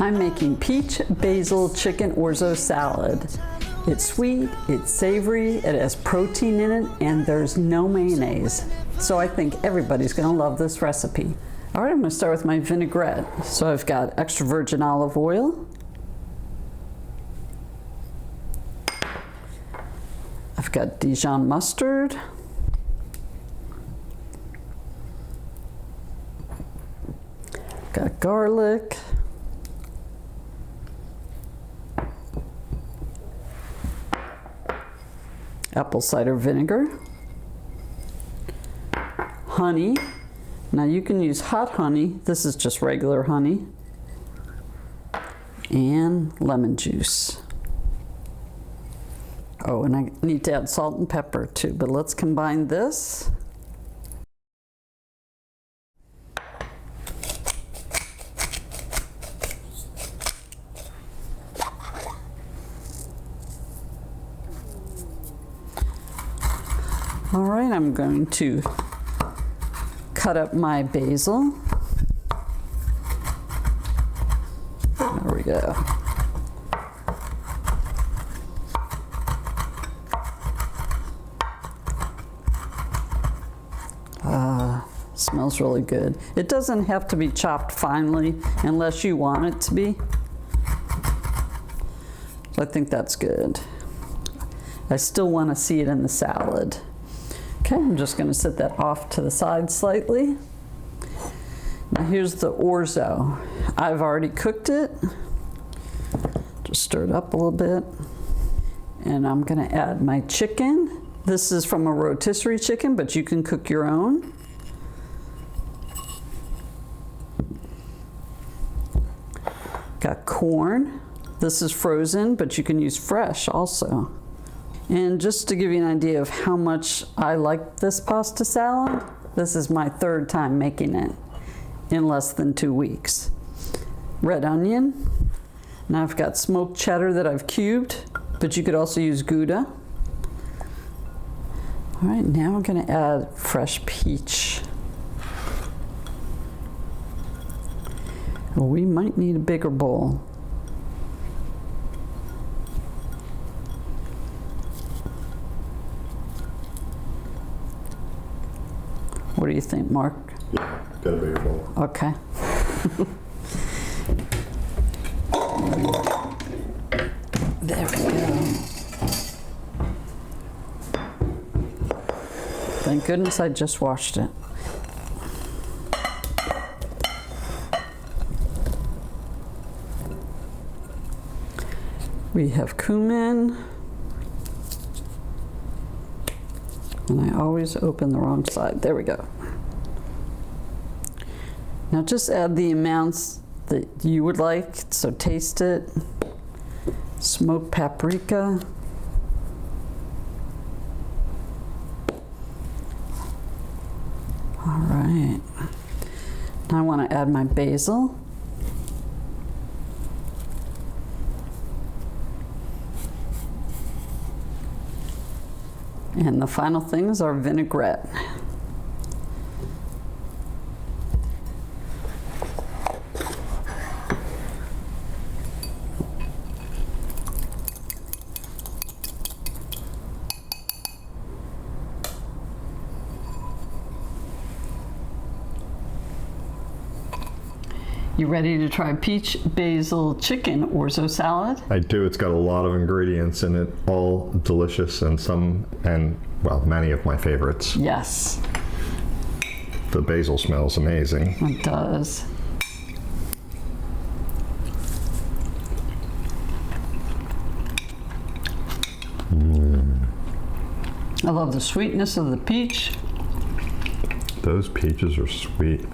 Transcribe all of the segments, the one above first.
I'm making peach basil chicken orzo salad. It's sweet, it's savory, it has protein in it, and there's no mayonnaise. So I think everybody's gonna love this recipe. All right, I'm gonna start with my vinaigrette. So I've got extra virgin olive oil. I've got Dijon mustard. Got garlic. Apple cider vinegar. Honey. Now you can use hot honey. This is just regular honey. And lemon juice. Oh, and I need to add salt and pepper too, but let's combine this. All right, I'm going to cut up my basil. There we go. Smells really good. It doesn't have to be chopped finely unless you want it to be. So I think that's good. I still want to see it in the salad. Okay, I'm just going to set that off to the side slightly. Now here's the orzo. I've already cooked it. Just stir it up a little bit. And I'm going to add my chicken. This is from a rotisserie chicken, but you can cook your own. Got corn. This is frozen, but you can use fresh also. And just to give you an idea of how much I like this pasta salad, this is my third time making it in less than 2 weeks. Red onion. Now I've got smoked cheddar that I've cubed, but you could also use Gouda. All right, now I'm gonna add fresh peach. Well, we might need a bigger bowl. What do you think, Mark? Yeah, got a bigger bowl. Okay. There we go. Thank goodness I just washed it. We have cumin. And I always open the wrong side. There we go. Now just add the amounts that you would like, so taste it. Smoked paprika. All right. Now I want to add my basil. And the final thing is our vinaigrette. You ready to try peach basil chicken orzo salad? I do. It's got a lot of ingredients in it, all delicious, and well, many of my favorites. Yes. The basil smells amazing. It does. I love the sweetness of the peach. Those peaches are sweet.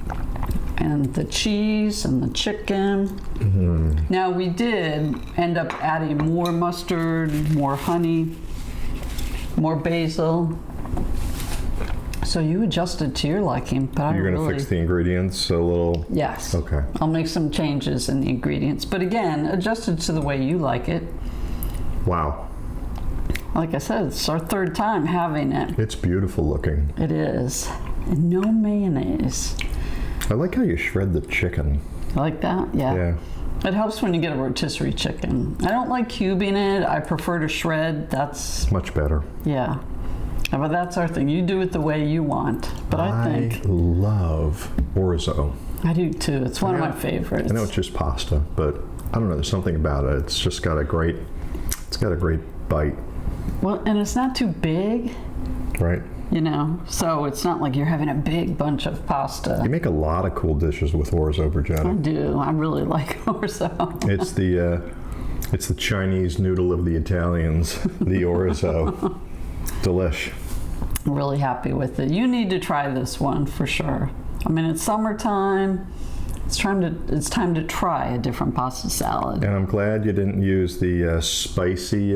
And the cheese and the chicken. Mm-hmm. Now we did end up adding more mustard, more honey, more basil. So you adjusted to your liking, but You're going to fix the ingredients a little? Yes. Okay. I'll make some changes in the ingredients, but again, adjusted to the way you like it. Wow. Like I said, it's our third time having it. It's beautiful looking. It is. And no mayonnaise. I like how you shred the chicken. Like that? Yeah. Yeah. It helps when you get a rotisserie chicken. I don't like cubing it. I prefer to shred. That's Much better. yeah. But that's our thing. You do it the way you want. But I think love Orzo. I do too. It's one of my favorites. I know it's just pasta, but I don't know. There's something about it. It's just got a great. It's got a great bite. Well, and it's not too big, Right. you know. So it's not like you're having a big bunch of pasta. You make a lot of cool dishes with Orzo, I Bridgetta. do. I really like Orzo. It's the Chinese noodle of the Italians, the Orzo. Delish. I'm really happy with it. You need to try this one for sure. I mean, it's summertime. It's time to try a different pasta salad. And I'm glad you didn't use the spicy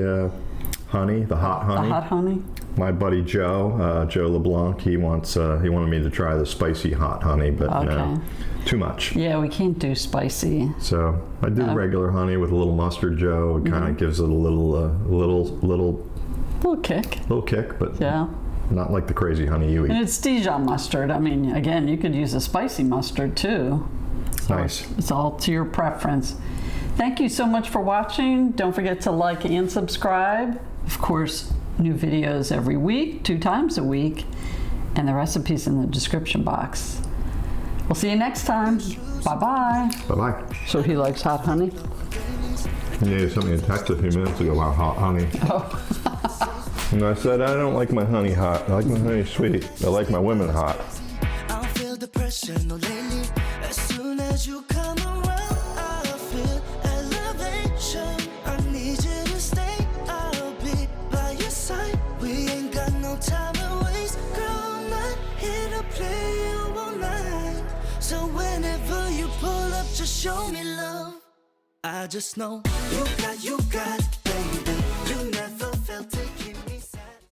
honey, the hot honey. The hot honey? My buddy Joe, Joe LeBlanc, he wanted me to try the spicy hot honey, but no, too much. Yeah, we can't do spicy. So I do regular honey with a little mustard, Joe. It kind of gives it a little kick, but Yeah. not like the crazy honey you And eat. it's Dijon mustard. I mean, again, you could use a spicy mustard too. So Nice. It's all to your preference. Thank you so much for watching. Don't forget to like and subscribe. Of course, new videos every week, 2 times a week, and the recipes in the description box. We'll see you next time. Bye-bye. Bye-bye. So he likes hot honey? Yeah, you sent me a text a few minutes ago about hot honey. Oh. And I said, I don't like my honey hot. I like my honey sweet. I like my women hot. I feel depression lately. As soon as you come around, I feel elevation. I need you to stay. I'll be by your side. We ain't got no time to waste. Girl, I'm not here to play you all night. So whenever you pull up, just show me love. I just know you got